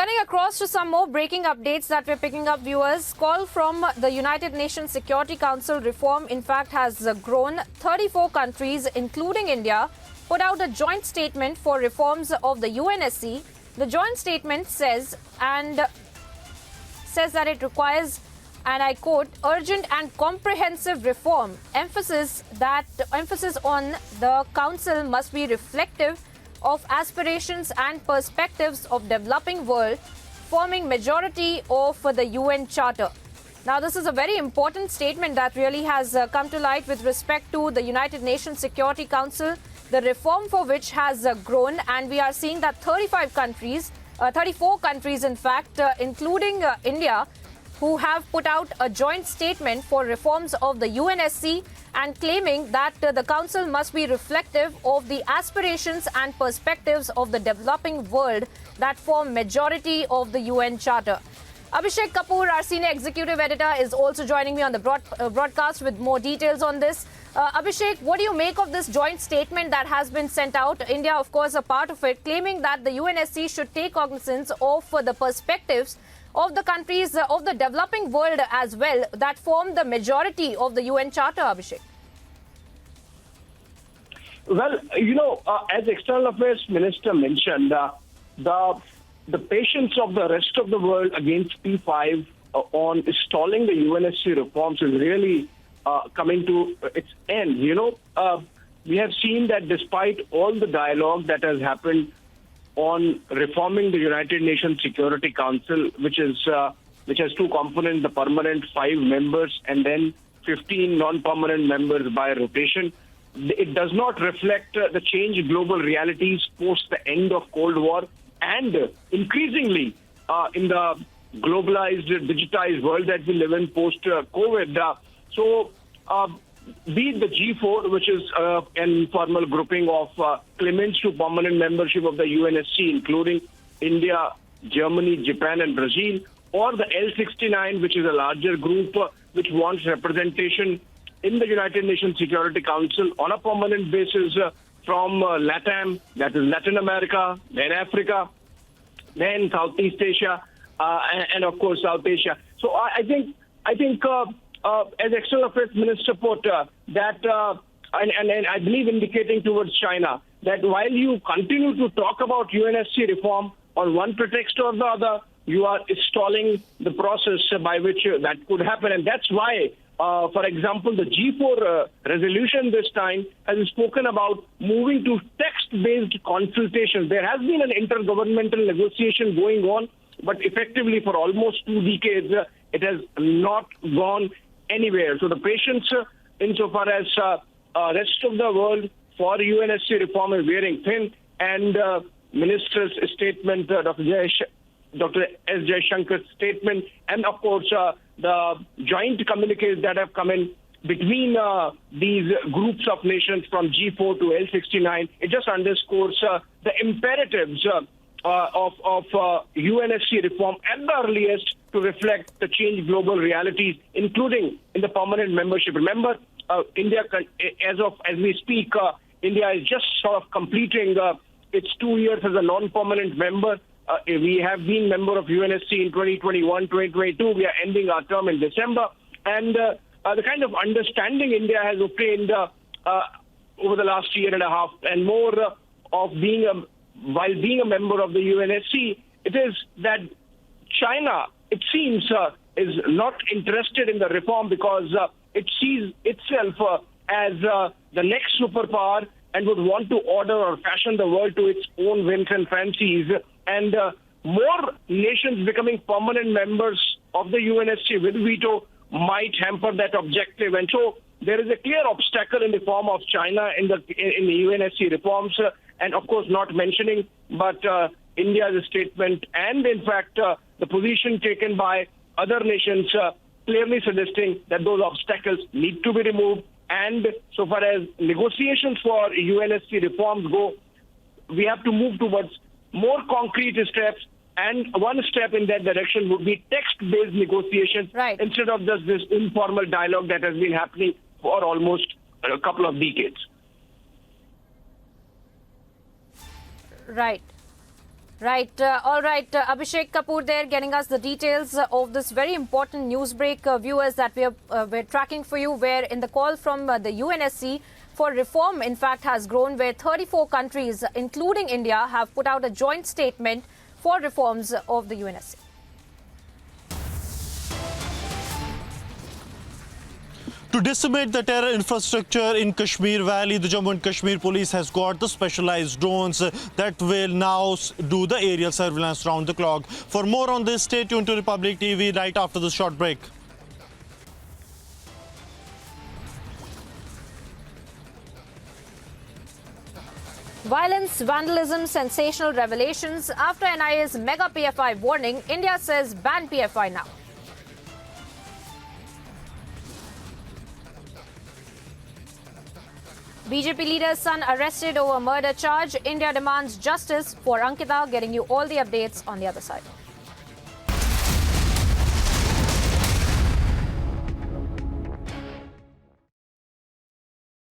Turning across to some more breaking updates that we're picking up, viewers. Call from the United Nations Security Council reform, in fact, has grown. 34 countries, including India, put out a joint statement for reforms of the UNSC. The joint statement says that it requires, and I quote, urgent and comprehensive reform. Emphasis on the council must be reflective of aspirations and perspectives of developing world, forming majority of the UN Charter. Now, this is a very important statement that really has come to light with respect to the United Nations Security Council, the reform for which has grown, and we are seeing that 34 countries, in fact, including India, who have put out a joint statement for reforms of the UNSC and claiming that the council must be reflective of the aspirations and perspectives of the developing world that form majority of the UN Charter. Abhishek Kapoor, our senior executive editor, is also joining me on the broadcast with more details on this. Abhishek, what do you make of this joint statement that has been sent out? India, of course, a part of it, claiming that the UNSC should take cognizance of the perspectives of the countries of the developing world as well that form the majority of the UN Charter, Abhishek. Well, as External Affairs Minister mentioned, the patience of the rest of the world against P5 on stalling the UNSC reforms is really coming to its end. We have seen that despite all the dialogue that has happened on reforming the United Nations Security Council, which has two components, the permanent 5 members and then 15 non-permanent members by rotation. It does not reflect the changed global realities post the end of Cold War and increasingly in the globalized, digitized world that we live in post-COVID. Be it the G4, which is an informal grouping of claimants to permanent membership of the UNSC, including India, Germany, Japan, and Brazil, or the L69, which is a larger group which wants representation in the United Nations Security Council on a permanent basis from LATAM, that is Latin America, then Africa, then Southeast Asia, and of course South Asia. So I think. As External Affairs Minister put, that, and I believe indicating towards China, that while you continue to talk about UNSC reform on one pretext or the other, you are stalling the process by which that could happen. And that's why, for example, the G4 resolution this time has spoken about moving to text-based consultations. There has been an intergovernmental negotiation going on, but effectively for almost 2 decades, it has not gone anywhere. So the patience insofar as rest of the world for UNSC reform is wearing thin, and Minister's statement, Dr. S. Jaishankar's statement, and of course the joint communiques that have come in between these groups of nations from G4 to L69, it just underscores the imperatives of UNSC reform at the earliest to reflect the changed global realities, including in the permanent membership. Remember, India, as we speak, India is just sort of completing its 2 years as a non-permanent member. We have been member of UNSC in 2021, 2022. We are ending our term in December. And the kind of understanding India has obtained over the last year and a half and more of while being a member of the UNSC, it is that China, it seems, is not interested in the reform because it sees itself as the next superpower and would want to order or fashion the world to its own whims and fancies. And more nations becoming permanent members of the UNSC with veto might hamper that objective. And so there is a clear obstacle in the form of China in the UNSC reforms. And of course, not mentioning, but India's statement and in fact the position taken by other nations clearly suggesting that those obstacles need to be removed. And so far as negotiations for UNSC reforms go, we have to move towards more concrete steps. And one step in that direction would be text-based negotiations instead of just this informal dialogue that has been happening for almost a couple of decades. Right. Right. All right. Abhishek Kapoor there getting us the details of this very important news break, viewers, that we're tracking for you, where in the call from the UNSC for reform, in fact, has grown, where 34 countries, including India, have put out a joint statement for reforms of the UNSC. To decimate the terror infrastructure in Kashmir Valley, the Jammu and Kashmir police has got the specialized drones that will now do the aerial surveillance round the clock. For more on this, stay tuned to Republic TV right after this short break. Violence, vandalism, sensational revelations. After NIA's mega PFI warning, India says ban PFI now. BJP leader's son arrested over murder charge. India demands justice for Ankita. Getting you all the updates on the other side.